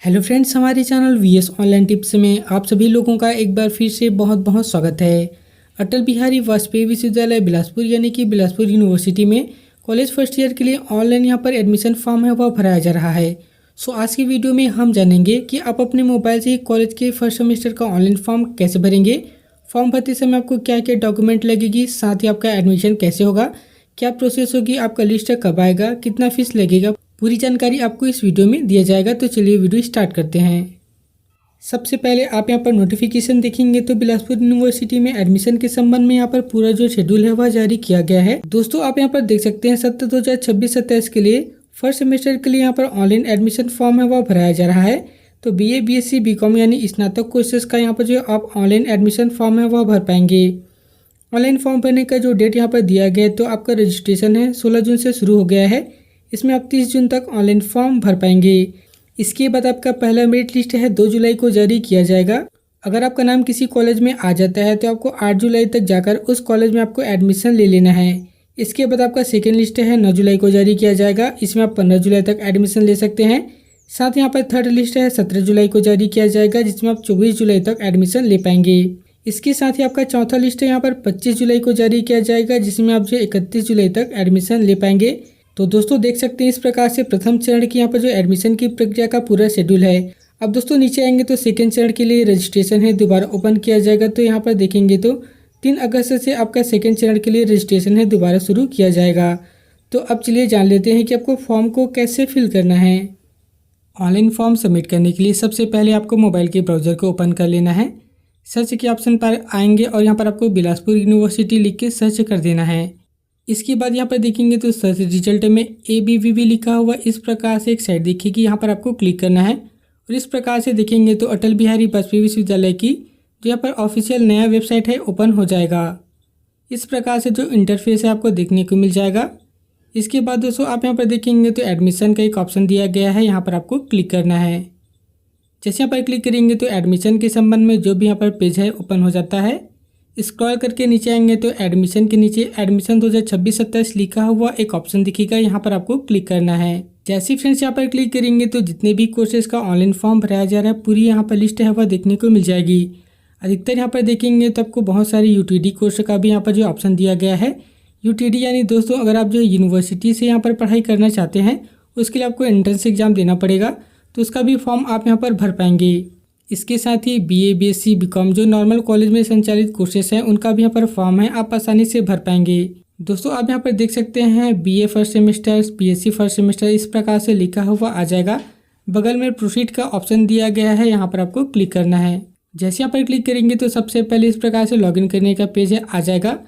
Hello friends, हमारे channel VS online tips में आप सभी लोगों का एक बार फिर से बहुत बहुत स्वागत है। अटल बिहारी वाजपेयी विश्वविद्यालय बिलासपुर यानी कि बिलासपुर यूनिवर्सिटी में कॉलेज फर्स्ट ईयर के लिए ऑनलाइन यहाँ पर एडमिशन फॉर्म है वह भराया जा रहा है। सो आज की वीडियो में हम जानेंगे कि आप अपने मोबाइल से ही कॉलेज के फर्स्ट सेमेस्टर का ऑनलाइन फॉर्म कैसे भरेंगे, फॉर्म भरते समय आपको क्या क्या डॉक्यूमेंट लगेगी, साथ ही आपका एडमिशन कैसे होगा, क्या प्रोसेस होगी, आपका लिस्ट कब आएगा, कितना फीस लगेगा, पूरी जानकारी आपको इस वीडियो में दिया जाएगा। तो चलिए वीडियो स्टार्ट करते हैं। सबसे पहले आप यहाँ पर नोटिफिकेशन देखेंगे तो बिलासपुर यूनिवर्सिटी में एडमिशन के संबंध में यहाँ पर पूरा जो शेड्यूल है वह जारी किया गया है। दोस्तों आप यहाँ पर देख सकते हैं सत्र 2026-27 के लिए फर्स्ट सेमेस्टर के लिए यहाँ पर ऑनलाइन एडमिशन फॉर्म है वह भराया जा रहा है। तो BA BSc BCom यानी स्नातक कोर्सेज का यहाँ पर जो आप ऑनलाइन एडमिशन फॉर्म है वह भर पाएंगे। ऑनलाइन फॉर्म भरने का जो डेट यहाँ पर दिया गया है तो आपका रजिस्ट्रेशन है 16 जून से शुरू हो गया है। इसमें आप 30 जून तक ऑनलाइन फॉर्म भर पाएंगे। इसके बाद आपका पहला मेरिट लिस्ट है 2 जुलाई को जारी किया जाएगा। अगर आपका नाम किसी कॉलेज में आ जाता है तो आपको 8 जुलाई तक जाकर उस कॉलेज में आपको एडमिशन ले लेना है। इसके बाद आपका सेकेंड लिस्ट है 9 जुलाई को जारी किया जाएगा। इसमें आप 15 जुलाई तक एडमिशन ले सकते हैं। साथ यहाँ पर थर्ड लिस्ट है 17 जुलाई को जारी किया जाएगा, जिसमें आप 24 जुलाई तक एडमिशन ले पाएंगे। इसके साथ ही आपका चौथा लिस्ट है यहाँ पर 25 जुलाई को जारी किया जाएगा, जिसमें आप जो 31 जुलाई तक एडमिशन ले पाएंगे। तो दोस्तों देख सकते हैं इस प्रकार से प्रथम चरण की यहाँ पर जो एडमिशन की प्रक्रिया का पूरा शेड्यूल है। अब दोस्तों नीचे आएंगे तो सेकेंड चरण के लिए रजिस्ट्रेशन है दोबारा ओपन किया जाएगा। तो यहाँ पर देखेंगे तो 3 अगस्त से आपका सेकेंड चरण के लिए रजिस्ट्रेशन है दोबारा शुरू किया जाएगा। तो अब चलिए जान लेते हैं कि आपको फॉर्म को कैसे फिल करना है। ऑनलाइन फॉर्म सबमिट करने के लिए सबसे पहले आपको मोबाइल के ब्राउजर को ओपन कर लेना है। सर्च के ऑप्शन पर आएंगे और यहाँ पर आपको बिलासपुर यूनिवर्सिटी लिख के सर्च कर देना है। इसके बाद यहाँ पर देखेंगे तो सर्च रिजल्ट में ABVV लिखा हुआ इस प्रकार से एक साइट दिखेगी, यहाँ पर आपको क्लिक करना है और इस प्रकार से देखेंगे तो अटल बिहारी वाजपेयी विश्वविद्यालय की जो यहाँ पर ऑफिशियल नया वेबसाइट है ओपन हो जाएगा। इस प्रकार से जो इंटरफेस है आपको देखने को मिल जाएगा। इसके बाद दोस्तों आप यहाँ पर देखेंगे तो एडमिशन का एक ऑप्शन दिया गया है, यहाँ पर आपको क्लिक करना है। जैसे यहाँ पर क्लिक करेंगे तो एडमिशन के संबंध में जो भी यहाँ पर पेज है ओपन हो जाता है। स्क्रॉल करके नीचे आएंगे तो एडमिशन के नीचे एडमिशन 2026-27 लिखा हुआ एक ऑप्शन दिखेगा, यहाँ पर आपको क्लिक करना है। जैसे फ्रेंड्स यहाँ पर क्लिक करेंगे तो जितने भी कोर्सेज का ऑनलाइन फॉर्म भराया जा रहा है पूरी यहाँ पर लिस्ट है वह देखने को मिल जाएगी। अधिकतर यहाँ पर देखेंगे तो आपको बहुत सारी UTD कोर्स का भी यहाँ पर जो ऑप्शन दिया गया है। UTD यानी दोस्तों अगर आप जो यूनिवर्सिटी से यहाँ पर पढ़ाई करना चाहते हैं उसके लिए आपको एंट्रेंस एग्जाम देना पड़ेगा, तो उसका भी फॉर्म आप यहाँ पर भर पाएंगे। इसके साथ ही BA BSc BCom जो नॉर्मल कॉलेज में संचालित कोर्सेस हैं उनका भी यहाँ पर फॉर्म है, आप आसानी से भर पाएंगे। दोस्तों आप यहाँ पर देख सकते हैं BA first semester, BSc first semester इस प्रकार से लिखा हुआ आ जाएगा। बगल में प्रोसीड का ऑप्शन दिया गया है, यहाँ पर आपको क्लिक करना है। जैसे यहाँ पर क्लिक करेंगे तो सबसे पहले इस प्रकार से लॉगिन करने का पेज है आ जाएगा।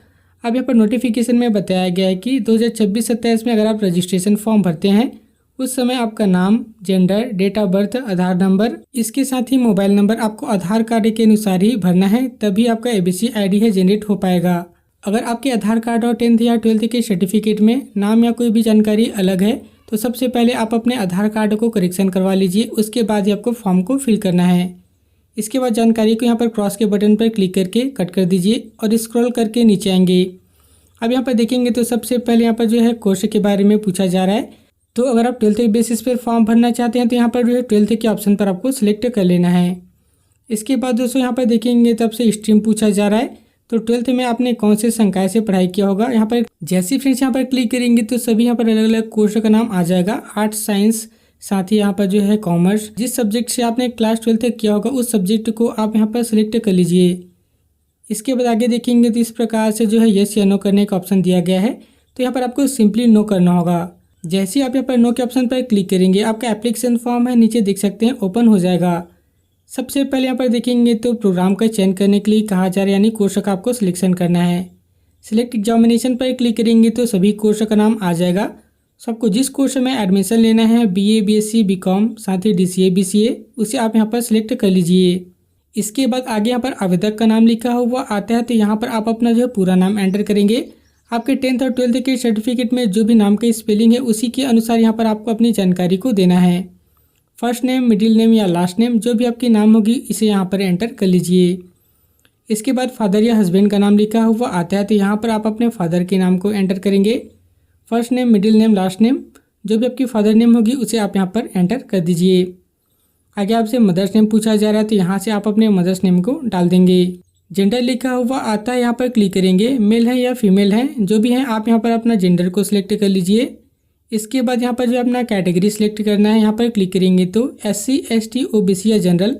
अब यहाँ पर नोटिफिकेशन में बताया गया है कि 2026-27 में अगर आप रजिस्ट्रेशन फॉर्म भरते हैं उस समय आपका नाम, gender, date of birth, Aadhaar number, इसके साथ ही मोबाइल नंबर आपको आधार कार्ड के अनुसार ही भरना है, तभी आपका ABC ID है जनरेट हो पाएगा। अगर आपके आधार कार्ड और 10th या 12th के सर्टिफिकेट में नाम या कोई भी जानकारी अलग है तो सबसे पहले आप अपने आधार कार्ड को करेक्शन करवा लीजिए, उसके बाद ही आपको फॉर्म को फिल करना है। इसके बाद जानकारी को यहाँ पर क्रॉस के बटन पर क्लिक करके कट कर दीजिए और स्क्रॉल करके नीचे आएंगे। अब यहाँ पर देखेंगे तो सबसे पहले यहाँ पर जो है कोर्स के बारे में पूछा जा रहा है। तो अगर आप 12th के बेसिस पर फॉर्म भरना चाहते हैं तो यहाँ पर जो है 12th के ऑप्शन पर आपको सिलेक्ट कर लेना है। इसके बाद दोस्तों यहाँ पर देखेंगे तो आपसे स्ट्रीम पूछा जा रहा है, तो 12th में आपने कौन से संकाय से पढ़ाई किया होगा। यहाँ पर जैसे फ्रेंड्स यहाँ पर क्लिक करेंगे तो सभी यहाँ पर अलग अलग कोर्स का नाम आ जाएगा, आर्ट्स, साइंस, साथ ही यहाँ पर जो है कॉमर्स। जिस सब्जेक्ट से आपने क्लास 12th तक किया होगा उस सब्जेक्ट को आप यहाँ पर सिलेक्ट कर लीजिए। इसके बाद आगे देखेंगे तो इस प्रकार से जो है यस या नो करने का ऑप्शन दिया गया है, तो यहाँ पर आपको सिंपली नो करना होगा। जैसे आप यहाँ पर नो के ऑप्शन पर क्लिक करेंगे आपका एप्लीकेशन फॉर्म है नीचे देख सकते हैं ओपन हो जाएगा। सबसे पहले यहाँ पर देखेंगे तो प्रोग्राम का चयन करने के लिए कहा जा रहा है, यानी कोर्स का आपको सिलेक्शन करना है। सिलेक्ट एग्जामिनेशन पर क्लिक करेंगे तो सभी कोर्स का नाम आ जाएगा। सबको जिस कोर्स में एडमिशन लेना है BA BSc BCom साथ ही DCA BCA उसे आप यहाँ पर सिलेक्ट कर लीजिए। इसके बाद आगे यहाँ पर आवेदक का नाम लिखा हुआ आता है, तो यहाँ पर आप अपना जो है पूरा नाम एंटर करेंगे। आपके 10th और 12th के सर्टिफिकेट में जो भी नाम का स्पेलिंग है उसी के अनुसार यहाँ पर आपको अपनी जानकारी को देना है। फर्स्ट नेम, मिडिल नेम या लास्ट नेम जो भी आपकी नाम होगी इसे यहाँ पर एंटर कर लीजिए। इसके बाद फादर या हस्बैंड का नाम लिखा हुआ आता है, तो यहाँ पर आप अपने फादर के नाम को एंटर करेंगे। First name, middle name, last name जो भी आपकी फादर नेम होगी उसे आप यहाँ पर एंटर कर दीजिए। आगे आपसे मदर्स नेम पूछा जा रहा है, तो यहाँ से आप अपने मदर्स नेम को डाल देंगे। जेंडर लिखा हुआ आता है, यहाँ पर क्लिक करेंगे। मेल है या फीमेल है, जो भी हैं आप यहाँ पर अपना जेंडर को सिलेक्ट कर लीजिए। इसके बाद यहाँ पर जो अपना कैटेगरी सिलेक्ट करना है, यहाँ पर क्लिक करेंगे तो SC ST OBC या जनरल,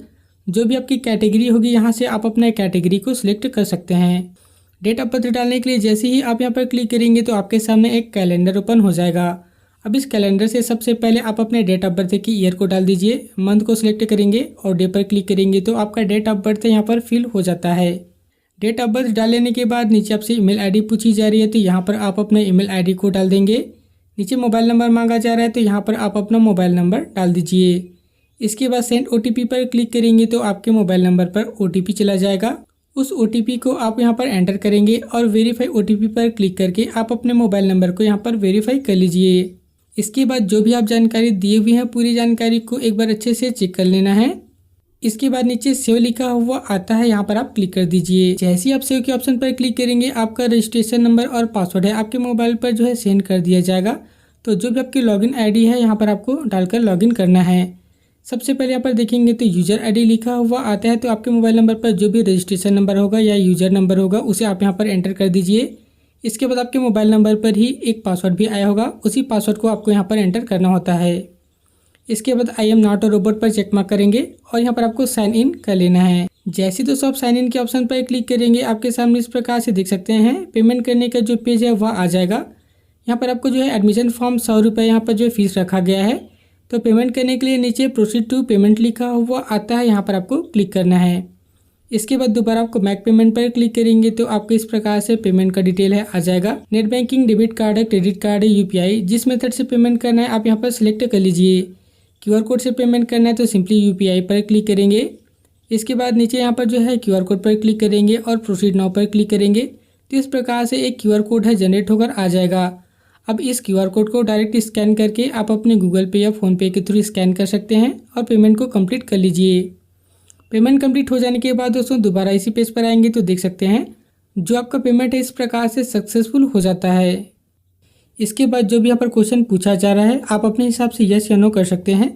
जो भी आपकी कैटेगरी होगी यहाँ से आप अपना कैटेगरी को सिलेक्ट कर सकते हैं। डेट ऑफ बर्थ डालने के लिए जैसे ही आप यहाँ पर क्लिक करेंगे तो आपके सामने एक कैलेंडर ओपन हो जाएगा। अब इस कैलेंडर से सबसे पहले आप अपने डेट ऑफ बर्थ की ईयर को डाल दीजिए। मंथ को सिलेक्ट करेंगे और डे पर क्लिक करेंगे तो आपका डेट ऑफ बर्थ यहाँ पर फिल हो जाता है। डेट ऑफ बर्थ डाल लेने के बाद नीचे आपसे ईमेल आईडी पूछी जा रही है, तो यहाँ पर आप अपने ईमेल आईडी को डाल देंगे। नीचे मोबाइल नंबर मांगा जा रहा है, तो यहाँ पर आप अपना मोबाइल नंबर डाल दीजिए। इसके बाद सेंड OTP पर क्लिक करेंगे तो आपके मोबाइल नंबर पर OTP चला जाएगा। उस OTP को आप यहाँ पर एंटर करेंगे और वेरीफाई OTP पर क्लिक करके आप अपने मोबाइल नंबर को यहाँ पर वेरीफाई कर लीजिए। इसके बाद जो भी आप जानकारी दिए हुए हैं पूरी जानकारी को एक बार अच्छे से चेक कर लेना है। इसके बाद नीचे सेव लिखा हुआ आता है, यहाँ पर आप क्लिक कर दीजिए। जैसे ही आप सेव के ऑप्शन पर क्लिक करेंगे आपका रजिस्ट्रेशन नंबर और पासवर्ड है आपके मोबाइल पर जो है सेंड कर दिया जाएगा। तो जो भी आपकी लॉगिन आईडी है यहाँ पर आपको डालकर लॉगिन करना है। सबसे पहले यहाँ पर देखेंगे तो यूजर आईडी लिखा हुआ आता है, तो आपके मोबाइल नंबर पर जो भी रजिस्ट्रेशन नंबर होगा या यूजर नंबर होगा उसे आप यहाँ पर एंटर कर दीजिए। इसके बाद आपके मोबाइल नंबर पर ही एक पासवर्ड भी आया होगा, उसी पासवर्ड को आपको यहाँ पर एंटर करना होता है। इसके बाद I am not a robot पर चेक मार्क करेंगे और यहाँ पर आपको साइन इन कर लेना है। जैसे दोस्तों आप साइन इन के ऑप्शन पर क्लिक करेंगे आपके सामने इस प्रकार से देख सकते हैं पेमेंट करने का जो पेज है वह आ जाएगा। यहाँ पर आपको जो है एडमिशन फॉर्म 100 रुपये यहाँ पर जो फीस रखा गया है। तो पेमेंट करने के लिए नीचे प्रोसीड टू पेमेंट लिखा हुआ आता है, यहाँ पर आपको क्लिक करना है। इसके बाद दोबारा आपको मैक पेमेंट पर क्लिक करेंगे तो आपको इस प्रकार से पेमेंट का डिटेल है आ जाएगा। नेट बैंकिंग, डेबिट कार्ड है, क्रेडिट कार्ड है, UPI, जिस मेथड से पेमेंट करना है आप यहाँ पर सिलेक्ट कर लीजिए। QR कोड से पेमेंट करना है तो सिंपली UPI पर क्लिक करेंगे। इसके बाद नीचे यहाँ पर जो है QR कोड पर क्लिक करेंगे और प्रोसीड नाउ पर क्लिक करेंगे तो इस प्रकार से एक QR कोड है जनरेट होकर आ जाएगा। अब इस QR कोड को डायरेक्ट स्कैन करके आप अपने गूगल पे या फ़ोनपे के थ्रू स्कैन कर सकते हैं और पेमेंट को कंप्लीट कर लीजिए। पेमेंट कंप्लीट हो जाने के बाद दोस्तों दोबारा इसी पेज पर आएंगे तो देख सकते हैं जो आपका पेमेंट है इस प्रकार से सक्सेसफुल हो जाता है। इसके बाद जो भी यहाँ पर क्वेश्चन पूछा जा रहा है आप अपने हिसाब से यस या नो कर सकते हैं।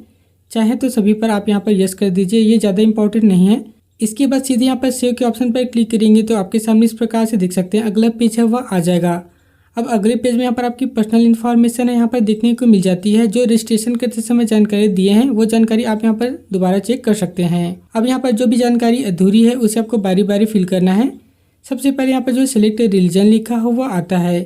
चाहे तो सभी पर आप यहाँ पर यस कर दीजिए, ये ज़्यादा इंपॉर्टेंट नहीं है। इसके बाद सीधे यहाँ पर सेव के ऑप्शन पर क्लिक करेंगे तो आपके सामने इस प्रकार से देख सकते हैं अगला पेज है वह आ जाएगा। अब अगले पेज में यहाँ पर आपकी पर्सनल इन्फॉर्मेशन है यहाँ पर देखने को मिल जाती है। जो रजिस्ट्रेशन करते समय जानकारी दिए हैं वो जानकारी आप यहाँ पर दोबारा चेक कर सकते हैं। अब यहाँ पर जो भी जानकारी अधूरी है उसे आपको बारी बारी फिल करना है। सबसे पहले यहाँ पर जो सिलेक्ट रिलीजन लिखा हुआ आता है,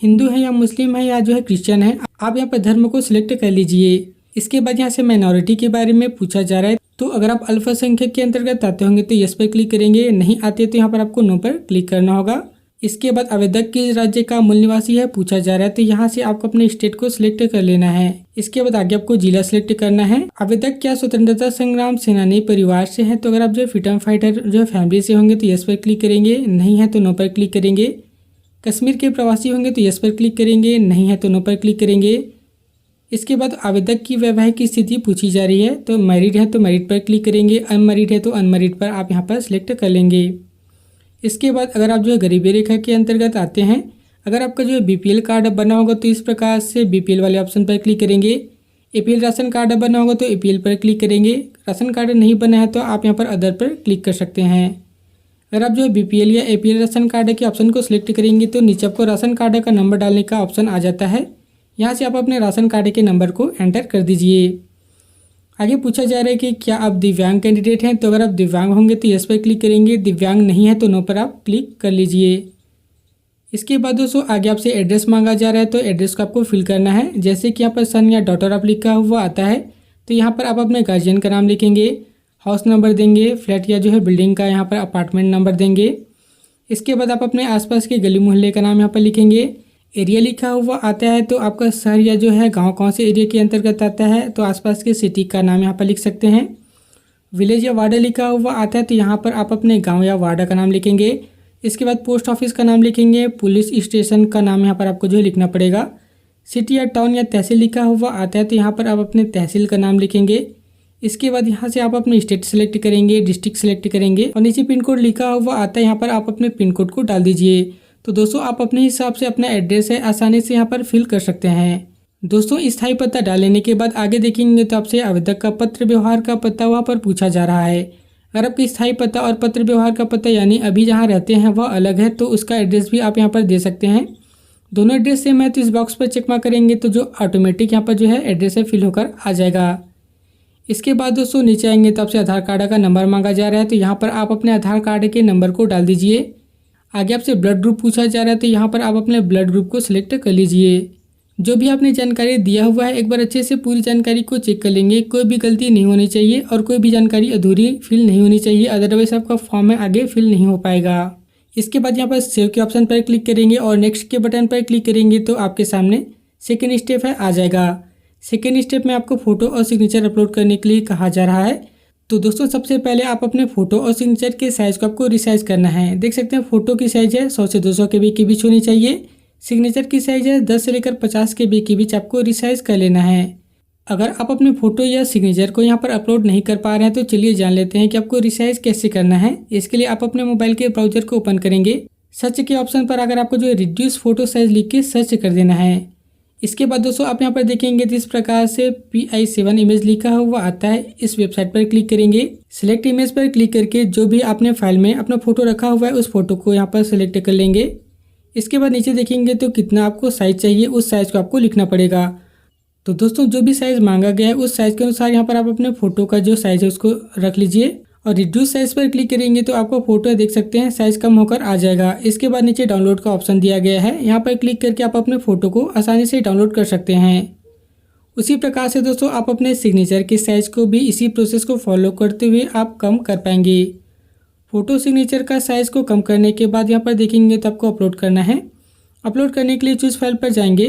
हिंदू है या मुस्लिम है या जो है क्रिश्चियन है, आप यहाँ पर धर्म को सिलेक्ट कर लीजिए। इसके बाद यहाँ से माइनॉरिटी के बारे में पूछा जा रहा है, तो अगर आप अल्पसंख्यक के अंतर्गत आते होंगे तो यस पर क्लिक करेंगे, नहीं आते तो यहाँ पर आपको नो पर क्लिक करना होगा। इसके बाद आवेदक किस राज्य का मूल निवासी है पूछा जा रहा है, तो यहाँ से आपको अपने स्टेट को सिलेक्ट कर लेना है। इसके बाद आगे आपको जिला सिलेक्ट करना है। आवेदक क्या स्वतंत्रता संग्राम सेनानी परिवार से है, तो अगर आप जो फ्रीडम फाइटर जो फैमिली से होंगे तो यस पर क्लिक करेंगे, नहीं है तो नो पर क्लिक करेंगे। कश्मीर के प्रवासी होंगे तो यस पर क्लिक करेंगे, नहीं है तो नो पर क्लिक करेंगे। इसके बाद आवेदक की वैवाहिक स्थिति पूछी जा रही है, तो मैरिड है तो मैरिड पर क्लिक करेंगे, अनमैरिड है तो अनमैरिड पर आप यहाँ पर सिलेक्ट कर लेंगे। इसके बाद अगर आप जो है गरीबी रेखा के अंतर्गत आते हैं, अगर आपका जो है BPL कार्ड बना होगा तो इस प्रकार से BPL वाले ऑप्शन पर क्लिक करेंगे। APL राशन कार्ड बना होगा तो APL पर क्लिक करेंगे। राशन कार्ड नहीं बना है तो आप यहाँ पर अदर पर क्लिक कर सकते हैं। अगर आप जो है BPL या APL राशन कार्ड के ऑप्शन को सिलेक्ट करेंगे तो नीचे आपको राशन कार्ड का नंबर डालने का ऑप्शन आ जाता है। यहाँ से आप अपने राशन कार्ड के नंबर को एंटर कर दीजिए। आगे पूछा जा रहा है कि क्या आप दिव्यांग कैंडिडेट हैं, तो अगर आप दिव्यांग होंगे तो यस पर क्लिक करेंगे, दिव्यांग नहीं है तो नो पर आप क्लिक कर लीजिए। इसके बाद दोस्तों आगे आपसे एड्रेस मांगा जा रहा है, तो एड्रेस को आपको फिल करना है। जैसे कि यहाँ पर सन या डॉटर आप लिखा हुआ आता है, तो यहाँ पर आप अपने गार्जियन का नाम लिखेंगे, हाउस नंबर देंगे, फ्लैट या जो है बिल्डिंग का यहाँ पर अपार्टमेंट नंबर देंगे। इसके बाद आप अपने आसपास के गली मोहल्ले का नाम यहाँ पर लिखेंगे। एरिया लिखा हुआ आता है तो आपका शहर या जो है गांव कौन से एरिया के अंतर्गत आता है, तो आसपास के सिटी का नाम यहाँ पर लिख सकते हैं। विलेज या वार्डा लिखा हुआ आता है तो यहाँ पर आप अपने गांव या वार्डा का नाम लिखेंगे। इसके बाद पोस्ट ऑफिस का नाम लिखेंगे, पुलिस स्टेशन का नाम यहाँ पर आपको जो है लिखना पड़ेगा। सिटी या टाउन या तहसील लिखा हुआ आता है तो यहाँ पर आप अपने तहसील का नाम लिखेंगे। इसके बाद यहाँ से आप अपने स्टेट सेलेक्ट करेंगे, डिस्ट्रिक्ट सेलेक्ट करेंगे और नीचे पिन कोड लिखा हुआ आता है, यहाँ पर आप अपने पिन कोड को डाल दीजिए। तो दोस्तों आप अपने हिसाब से अपना एड्रेस है आसानी से यहाँ पर फिल कर सकते हैं। दोस्तों स्थायी पता डाल लेने के बाद आगे देखेंगे तो आपसे आवेदक का पत्र व्यवहार का पता वहाँ पर पूछा जा रहा है। अगर आपका स्थायी पता और पत्र व्यवहार का पता यानी अभी जहाँ रहते हैं वह अलग है तो उसका एड्रेस भी आप यहाँ पर दे सकते हैं। दोनों एड्रेस सेम है तो इस बॉक्स पर चेक मार्क करेंगे तो जो ऑटोमेटिक यहाँ पर जो है एड्रेस है फिल होकर आ जाएगा। इसके बाद दोस्तों नीचे आएंगे तो आपसे आधार कार्ड का नंबर मांगा जा रहा है तो यहाँ पर आप अपने आधार कार्ड के नंबर को डाल दीजिए। आगे आपसे ब्लड ग्रुप पूछा जा रहा है तो यहाँ पर आप अपने ब्लड ग्रुप को सिलेक्ट कर लीजिए। जो भी आपने जानकारी दिया हुआ है एक बार अच्छे से पूरी जानकारी को चेक कर लेंगे, कोई भी गलती नहीं होनी चाहिए और कोई भी जानकारी अधूरी फिल नहीं होनी चाहिए, अदरवाइज आपका फॉर्म में आगे फिल नहीं हो पाएगा। इसके बाद यहाँ पर सेव के ऑप्शन पर क्लिक करेंगे और नेक्स्ट के बटन पर क्लिक करेंगे तो आपके सामने सेकेंड स्टेप है आ जाएगा। सेकेंड स्टेप में आपको फोटो और सिग्नेचर अपलोड करने के लिए कहा जा रहा है। तो दोस्तों सबसे पहले आप अपने फोटो और सिग्नेचर के साइज को आपको रिसाइज करना है। देख सकते हैं फोटो की साइज है 100 से 200 KB के बीच होनी चाहिए। सिग्नेचर की साइज है 10 से लेकर 50 KB के बीच आपको रिसाइज कर लेना है। अगर आप अपने फोटो या सिग्नेचर को यहाँ पर अपलोड नहीं कर पा रहे हैं तो चलिए जान लेते हैं कि आपको रिसाइज कैसे करना है। इसके लिए आप अपने मोबाइल के ब्राउजर को ओपन करेंगे। सर्च के ऑप्शन पर अगर आपको जो रिड्यूस फोटो साइज लिख के सर्च कर देना है। इसके बाद दोस्तों आप यहाँ पर देखेंगे तो इस प्रकार से PI7 इमेज लिखा हुआ आता है। इस वेबसाइट पर क्लिक करेंगे। सिलेक्ट इमेज पर क्लिक करके जो भी आपने फाइल में अपना फोटो रखा हुआ है उस फोटो को यहाँ पर सिलेक्ट कर लेंगे। इसके बाद नीचे देखेंगे तो कितना आपको साइज चाहिए उस साइज को आपको लिखना पड़ेगा। तो दोस्तों जो भी साइज मांगा गया है उस साइज के अनुसार यहाँ पर आप अपने फोटो का जो साइज है उसको रख लीजिए और रिड्यूस साइज पर क्लिक करेंगे तो आपको फोटो देख सकते हैं साइज कम होकर आ जाएगा। इसके बाद नीचे डाउनलोड का ऑप्शन दिया गया है, यहाँ पर क्लिक करके आप अपने फोटो को आसानी से डाउनलोड कर सकते हैं। उसी प्रकार से दोस्तों आप अपने सिग्नेचर के साइज को भी इसी प्रोसेस को फॉलो करते हुए आप कम कर पाएंगे। फोटो सिग्नेचर का साइज को कम करने के बाद यहाँ पर देखेंगे तो आपको अपलोड करना है। अपलोड करने के लिए चूज फाइल पर जाएंगे।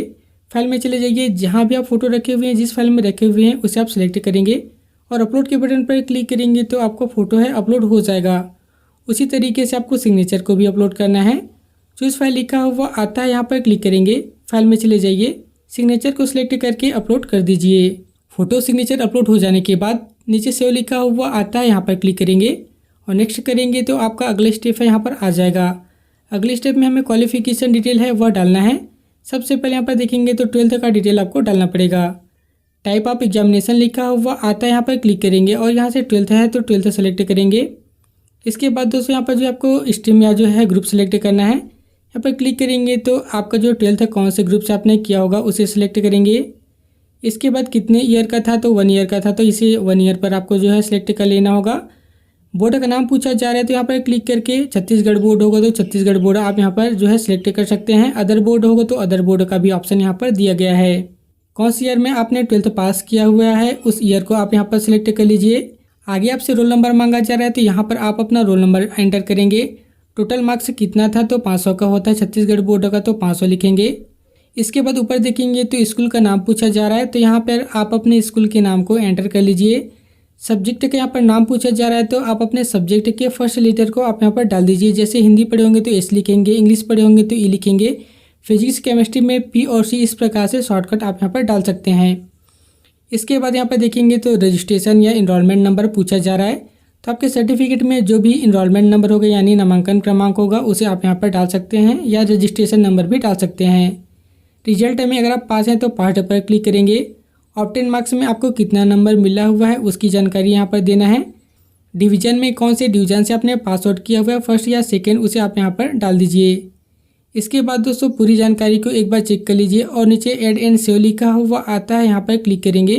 फाइल में चले जाइए, जहाँ भी आप फोटो रखे हुए हैं जिस फाइल में रखे हुए हैं उसे आप सिलेक्ट करेंगे और अपलोड के बटन पर क्लिक करेंगे तो आपको फोटो है अपलोड हो जाएगा। उसी तरीके से आपको सिग्नेचर को भी अपलोड करना है। चूज फाइल लिखा हुआ आता है, यहाँ पर क्लिक करेंगे। फाइल में चले जाइए, सिग्नेचर को सिलेक्ट करके अपलोड कर दीजिए। फोटो सिग्नेचर अपलोड हो जाने के बाद नीचे सेव लिखा हुआ आता है, यहाँ पर क्लिक करेंगे और नेक्स्ट करेंगे तो आपका अगला स्टेप है यहाँ पर आ जाएगा। अगले स्टेप में हमें क्वालिफिकेशन डिटेल है वह डालना है। सबसे पहले यहाँ पर देखेंगे तो 12th का डिटेल आपको डालना पड़ेगा। टाइप ऑफ एग्जामिनेशन लिखा हुआ आता है, यहाँ पर क्लिक करेंगे और यहाँ से 12th है तो 12th सेलेक्ट करेंगे। इसके बाद दोस्तों यहाँ पर जो आपको स्ट्रीम या जो है ग्रुप सेलेक्ट करना है, यहाँ पर क्लिक करेंगे तो आपका जो 12th है कौन से ग्रुप से आपने किया होगा उसे सिलेक्ट करेंगे। इसके बाद कितने ईयर का था तो 1 ईयर का था तो इसे 1 ईयर पर आपको जो है सिलेक्ट कर लेना होगा। बोर्ड का नाम पूछा जा रहा है तो यहाँ पर क्लिक करके छत्तीसगढ़ बोर्ड होगा तो छत्तीसगढ़ बोर्ड आप यहाँ पर जो है सिलेक्ट कर सकते हैं। अदर बोर्ड होगा तो अदर बोर्ड का भी ऑप्शन यहाँ पर दिया गया है। कौन सी ईयर में आपने 12th पास किया हुआ है उस ईयर को आप यहाँ पर सिलेक्ट कर लीजिए। आगे आपसे रोल नंबर मांगा जा रहा है तो यहाँ पर आप अपना रोल नंबर एंटर करेंगे। टोटल मार्क्स कितना था तो 500 का होता है, छत्तीसगढ़ बोर्ड का तो 500 लिखेंगे। इसके बाद ऊपर देखेंगे तो स्कूल का नाम पूछा जा रहा है तो यहाँ पर आप अपने स्कूल के नाम को एंटर कर लीजिए। सब्जेक्ट का यहाँ पर नाम पूछा जा रहा है तो आप अपने सब्जेक्ट के फर्स्ट लेटर को आप यहाँ पर डाल दीजिए। जैसे हिंदी पढ़े होंगे तो एस लिखेंगे, इंग्लिश पढ़े होंगे तो ई लिखेंगे, फिजिक्स केमिस्ट्री में पी और सी, इस प्रकार से शॉर्टकट आप यहाँ पर डाल सकते हैं। इसके बाद यहाँ पर देखेंगे तो रजिस्ट्रेशन या इनरोलमेंट नंबर पूछा जा रहा है तो आपके सर्टिफिकेट में जो भी इनरोलमेंट नंबर होगा यानी नामांकन क्रमांक होगा उसे आप यहाँ पर डाल सकते हैं या रजिस्ट्रेशन नंबर भी डाल सकते हैं। रिजल्ट में अगर आप पास हैं तो पार्ट पर क्लिक करेंगे। ऑब्टेन मार्क्स में आपको कितना नंबर मिला हुआ है उसकी जानकारी यहाँ पर देना है। डिवीजन में कौन से डिवीजन से आपने पास आउट किया हुआ है, फर्स्ट या सेकेंड, उसे आप यहाँ पर डाल दीजिए। इसके बाद दोस्तों पूरी जानकारी को एक बार चेक कर लीजिए और नीचे ऐड एंड सेव लिखा हुआ आता है, यहाँ पर क्लिक करेंगे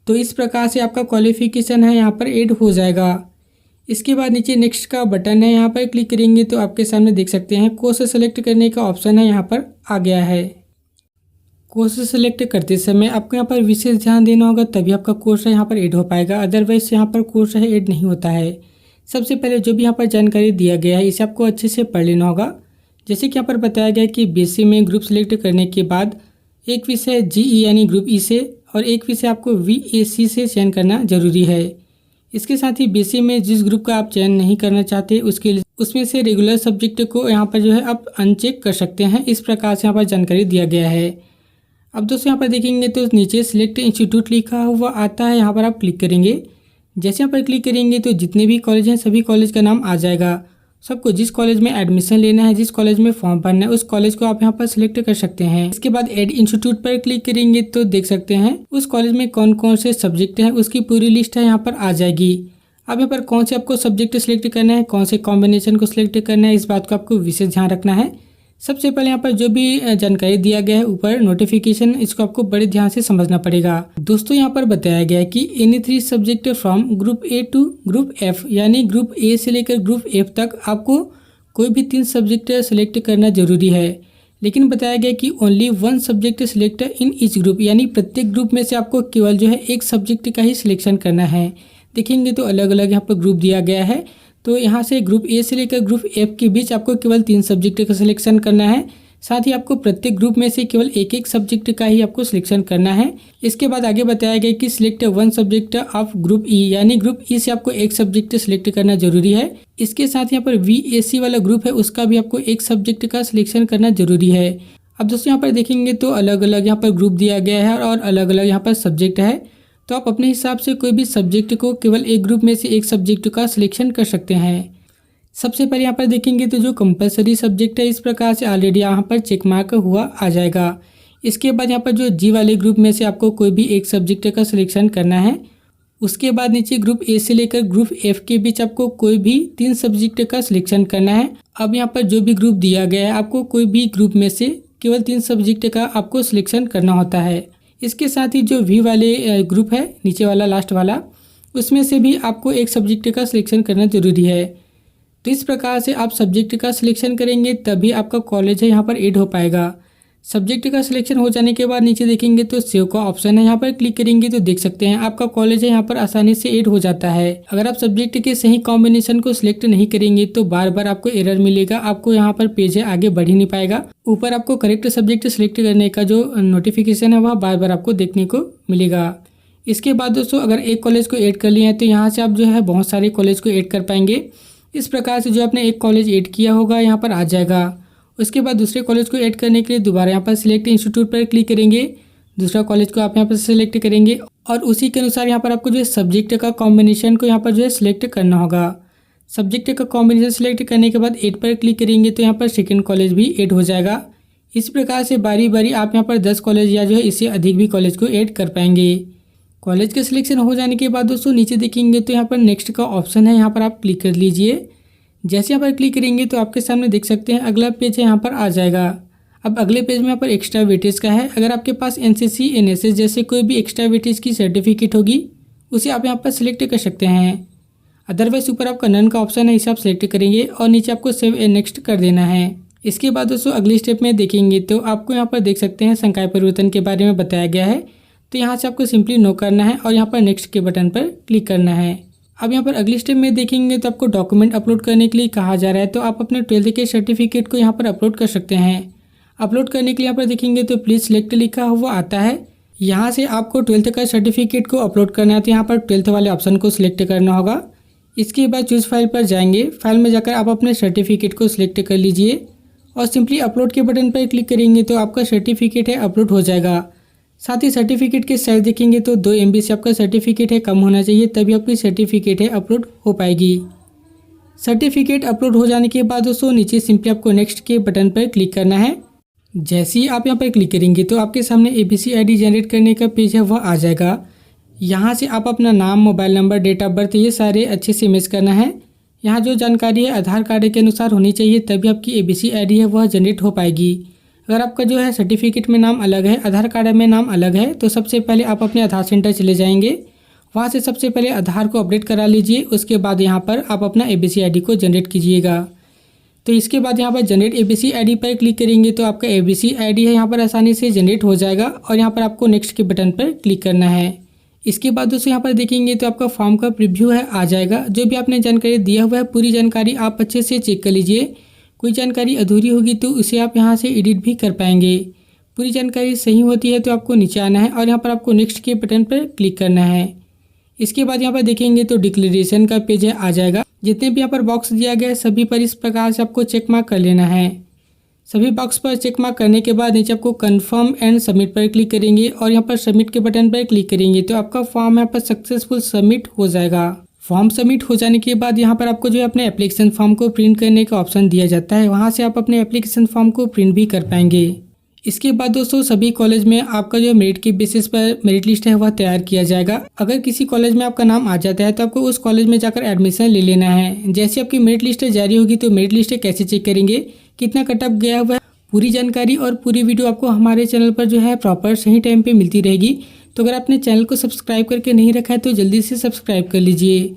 तो इस प्रकार से आपका क्वालिफिकेशन है यहाँ पर ऐड हो जाएगा। इसके बाद नीचे नेक्स्ट का बटन है, यहाँ पर क्लिक करेंगे तो आपके सामने देख सकते हैं कोर्स सेलेक्ट करने का ऑप्शन है यहाँ पर आ गया है। कोर्स सेलेक्ट करते समय आपको यहाँ पर विशेष ध्यान देना होगा तभी आपका कोर्स यहाँ पर ऐड हो पाएगा, अदरवाइज यहाँ पर कोर्स है ऐड नहीं होता है। सबसे पहले जो भी यहाँ पर जानकारी दिया गया है इसे आपको अच्छे से पढ़ लेना होगा। जैसे कि यहाँ पर बताया गया कि बीएससी में ग्रुप सेलेक्ट करने के बाद एक विषय जीई यानी ग्रुप ई से और एक विषय आपको वीएसी से चयन करना जरूरी है। इसके साथ ही बीएससी में जिस ग्रुप का आप चयन नहीं करना चाहते उसमें से रेगुलर सब्जेक्ट को यहाँ पर जो है आप अनचेक कर सकते हैं। इस प्रकार से यहाँ पर जानकारी दिया गया है। अब दोस्तों यहाँ पर देखेंगे तो नीचे सिलेक्ट इंस्टीट्यूट लिखा हुआ आता है, यहाँ पर आप क्लिक करेंगे। जैसे यहाँ पर क्लिक करेंगे तो जितने भी कॉलेज हैं सभी कॉलेज का नाम आ जाएगा। सबको जिस कॉलेज में एडमिशन लेना है, जिस कॉलेज में फॉर्म भरना है, उस कॉलेज को आप यहाँ पर सिलेक्ट कर सकते हैं। इसके बाद एड इंस्टीट्यूट पर क्लिक करेंगे तो देख सकते हैं उस कॉलेज में कौन कौन से सब्जेक्ट हैं उसकी पूरी लिस्ट है यहाँ पर आ जाएगी। अब यहाँ पर कौन से आपको सब्जेक्ट सिलेक्ट करना है, कौन से कॉम्बिनेशन को सिलेक्ट करना है, इस बात को आपको विशेष ध्यान रखना है। सबसे पहले यहाँ पर जो भी जानकारी दिया गया है ऊपर नोटिफिकेशन, इसको आपको बड़े ध्यान से समझना पड़ेगा। दोस्तों यहाँ पर बताया गया है कि any 3 subject from group A to group F, यानी ग्रुप ए से लेकर ग्रुप एफ तक आपको कोई भी 3 सब्जेक्ट सेलेक्ट करना जरूरी है। लेकिन बताया गया कि only 1 subject select in each group, यानी प्रत्येक ग्रुप में से आपको केवल जो है एक सब्जेक्ट का ही सिलेक्शन करना है। देखेंगे तो अलग अलग यहाँ पर ग्रुप दिया गया है, तो यहाँ से ग्रुप ए से लेकर ग्रुप एफ के बीच आपको केवल 3 सब्जेक्ट का सिलेक्शन करना है। साथ ही आपको प्रत्येक ग्रुप में से केवल एक एक सब्जेक्ट का ही आपको सिलेक्शन करना है। इसके बाद आगे बताया गया कि सिलेक्ट 1 सब्जेक्ट ऑफ ग्रुप ई, यानी ग्रुप ई से आपको एक सब्जेक्ट सिलेक्ट करना जरूरी है। इसके साथ यहाँ पर VAC वाला ग्रुप है उसका भी आपको एक सब्जेक्ट का सिलेक्शन करना जरूरी है। अब दोस्तों यहाँ पर देखेंगे तो अलग अलग यहाँ पर ग्रुप दिया गया है और अलग अलग यहाँ पर सब्जेक्ट है, तो आप अपने हिसाब से कोई भी सब्जेक्ट को केवल एक ग्रुप में से एक सब्जेक्ट का सिलेक्शन कर सकते हैं। सबसे पहले यहाँ पर देखेंगे तो जो कंपलसरी सब्जेक्ट है इस प्रकार से ऑलरेडी यहाँ पर चेक मार्क हुआ आ जाएगा। इसके बाद यहाँ पर जो जी वाले ग्रुप में से आपको कोई भी एक सब्जेक्ट का सिलेक्शन करना है। उसके बाद नीचे ग्रुप ए से लेकर ग्रुप एफ के बीच आपको कोई भी 3 सब्जेक्ट का सिलेक्शन करना है। अब यहाँ पर जो भी ग्रुप दिया गया है आपको कोई भी ग्रुप में से केवल 3 सब्जेक्ट का आपको सिलेक्शन करना होता है। इसके साथ ही जो वी वाले ग्रुप है नीचे वाला लास्ट वाला, उसमें से भी आपको एक सब्जेक्ट का सिलेक्शन करना जरूरी है। तो इस प्रकार से आप सब्जेक्ट का सिलेक्शन करेंगे तभी आपका कॉलेज है यहाँ पर ऐड हो पाएगा। सब्जेक्ट का सिलेक्शन हो जाने के बाद नीचे देखेंगे तो सेव का ऑप्शन है, यहाँ पर क्लिक करेंगे तो देख सकते हैं आपका कॉलेज है यहाँ पर आसानी से ऐड हो जाता है। अगर आप सब्जेक्ट के सही कॉम्बिनेशन को सिलेक्ट नहीं करेंगे तो बार बार आपको एरर मिलेगा, आपको यहाँ पर पेज है आगे बढ़ ही नहीं पाएगा। ऊपर आपको करेक्ट सब्जेक्ट सिलेक्ट करने का जो नोटिफिकेशन है वह बार बार आपको देखने को मिलेगा। इसके बाद दोस्तों अगर एक कॉलेज को ऐड कर लिया है तो यहाँ से आप जो है बहुत सारे कॉलेज को ऐड कर पाएंगे। इस प्रकार से जो आपने एक कॉलेज ऐड किया होगा यहाँ पर आ जाएगा। उसके बाद दूसरे कॉलेज को ऐड करने के लिए दोबारा यहाँ पर सिलेक्ट इंस्टीट्यूट पर क्लिक करेंगे, दूसरा कॉलेज को आप यहाँ पर सिलेक्ट करेंगे और उसी के अनुसार यहाँ पर आपको जो है सब्जेक्ट का कॉम्बिनेशन को यहाँ पर जो है सिलेक्ट करना होगा। सब्जेक्ट का कॉम्बिनेशन सिलेक्ट करने के बाद ऐड पर क्लिक करेंगे तो यहाँ पर सेकेंड कॉलेज भी ऐड हो जाएगा। इस प्रकार से बारी बारी आप यहाँ पर 10 कॉलेज या जो है इससे अधिक भी कॉलेज को ऐड कर पाएंगे। कॉलेज का सिलेक्शन हो जाने के बाद दोस्तों नीचे देखेंगे तो यहाँ पर नेक्स्ट का ऑप्शन है, यहाँ पर आप क्लिक कर लीजिए। जैसे यहाँ पर क्लिक करेंगे तो आपके सामने देख सकते हैं अगला पेज है यहाँ पर आ जाएगा। अब अगले पेज में यहाँ पर एक्स्ट्रा वेटेज का है। अगर आपके पास NCC NSS जैसे कोई भी एक्स्ट्रा वेटेज की सर्टिफिकेट होगी उसे आप यहाँ पर सिलेक्ट कर सकते हैं। अदरवाइज ऊपर आपका नन का ऑप्शन है, इसे आप सिलेक्ट करेंगे और नीचे आपको सेव एंड नेक्स्ट कर देना है। इसके बाद दोस्तों अगले स्टेप में देखेंगे तो आपको यहाँ पर देख सकते हैं संकाय परिवर्तन के बारे में बताया गया है, तो यहाँ से आपको सिंपली नो करना है और यहाँ पर नेक्स्ट के बटन पर क्लिक करना है। अब यहाँ पर अगले स्टेप में देखेंगे तो आपको डॉक्यूमेंट अपलोड करने के लिए कहा जा रहा है, तो आप अपने 12th के सर्टिफिकेट को यहाँ पर अपलोड कर सकते हैं। अपलोड करने के लिए यहाँ पर देखेंगे तो प्लीज़ सिलेक्ट लिखा हुआ आता है। यहाँ से आपको 12th का सर्टिफिकेट को अपलोड करना है, तो यहाँ पर 12th वाले ऑप्शन को सिलेक्ट करना होगा। इसके बाद चूज फाइल पर जाएंगे, फाइल में जाकर आप अपने सर्टिफिकेट को सिलेक्ट कर लीजिए और सिंपली अपलोड के बटन पर क्लिक करेंगे तो आपका सर्टिफिकेट है अपलोड हो जाएगा। साथ ही सर्टिफिकेट के साइज देखेंगे तो 2 MB से आपका सर्टिफिकेट है कम होना चाहिए, तभी आपकी सर्टिफिकेट है अपलोड हो पाएगी। सर्टिफिकेट अपलोड हो जाने के बाद दोस्तों नीचे सिंपली आपको नेक्स्ट के बटन पर क्लिक करना है। जैसे ही आप यहाँ पर क्लिक करेंगे तो आपके सामने ABC ID जनरेट करने का पेज है वह आ जाएगा। यहाँ से आप अपना नाम, mobile number, date of birth ये सारे अच्छे से मैच करना है। यहाँ जो जानकारी है आधार कार्ड के अनुसार होनी चाहिए, तभी आपकी ABC ID है वह जनरेट हो पाएगी। अगर आपका जो है सर्टिफिकेट में नाम अलग है, आधार कार्ड में नाम अलग है, तो सबसे पहले आप अपने आधार सेंटर चले जाएंगे, वहाँ से सबसे पहले आधार को अपडेट करा लीजिए। उसके बाद यहाँ पर आप अपना ABC ID को जनरेट कीजिएगा। तो इसके बाद यहाँ पर जनरेट ABC ID पर क्लिक करेंगे तो आपका ABC ID है यहाँ पर आसानी से जनरेट हो जाएगा और यहाँ पर आपको नेक्स्ट के बटन पर क्लिक करना है। इसके बाद दोस्तों यहाँ पर देखेंगे तो आपका फॉर्म का प्रीव्यू है आ जाएगा। जो भी आपने जानकारी दिया हुआ है पूरी जानकारी आप अच्छे से चेक कर लीजिए। कोई जानकारी अधूरी होगी तो उसे आप यहाँ से एडिट भी कर पाएंगे। पूरी जानकारी सही होती है तो आपको नीचे आना है और यहाँ पर आपको नेक्स्ट के बटन पर क्लिक करना है। इसके बाद यहाँ पर देखेंगे तो डिक्लेरेशन का पेज है आ जाएगा। जितने भी यहाँ पर बॉक्स दिया गया है सभी पर इस प्रकार से आपको चेक मार्क कर लेना है। सभी बॉक्स पर चेक मार्क करने के बाद नीचे आपको कंफर्म एंड सबमिट पर क्लिक करेंगे और यहाँ पर सबमिट के बटन पर क्लिक करेंगे तो आपका फॉर्म यहाँ पर सक्सेसफुल सबमिट हो जाएगा। फॉर्म सबमिट हो जाने के बाद यहाँ पर आपको जो है अपने एप्लीकेशन फॉर्म को प्रिंट करने का ऑप्शन दिया जाता है। वहाँ से आप अपने एप्लीकेशन फॉर्म को प्रिंट भी कर पाएंगे। इसके बाद दोस्तों सभी कॉलेज में आपका जो मेरिट के बेसिस पर मेरिट लिस्ट है वह तैयार किया जाएगा। अगर किसी कॉलेज में आपका नाम आ जाता है तो आपको उस कॉलेज में जाकर एडमिशन ले लेना है। जैसे आपकी मेरिट लिस्ट जारी होगी तो मेरिट लिस्ट कैसे चेक करेंगे, कितना कट ऑफ गया हुआ है, पूरी जानकारी और पूरी वीडियो आपको हमारे चैनल पर जो है प्रॉपर सही टाइम पे मिलती रहेगी। तो अगर आपने चैनल को सब्सक्राइब करके नहीं रखा है तो जल्दी से सब्सक्राइब कर लीजिए।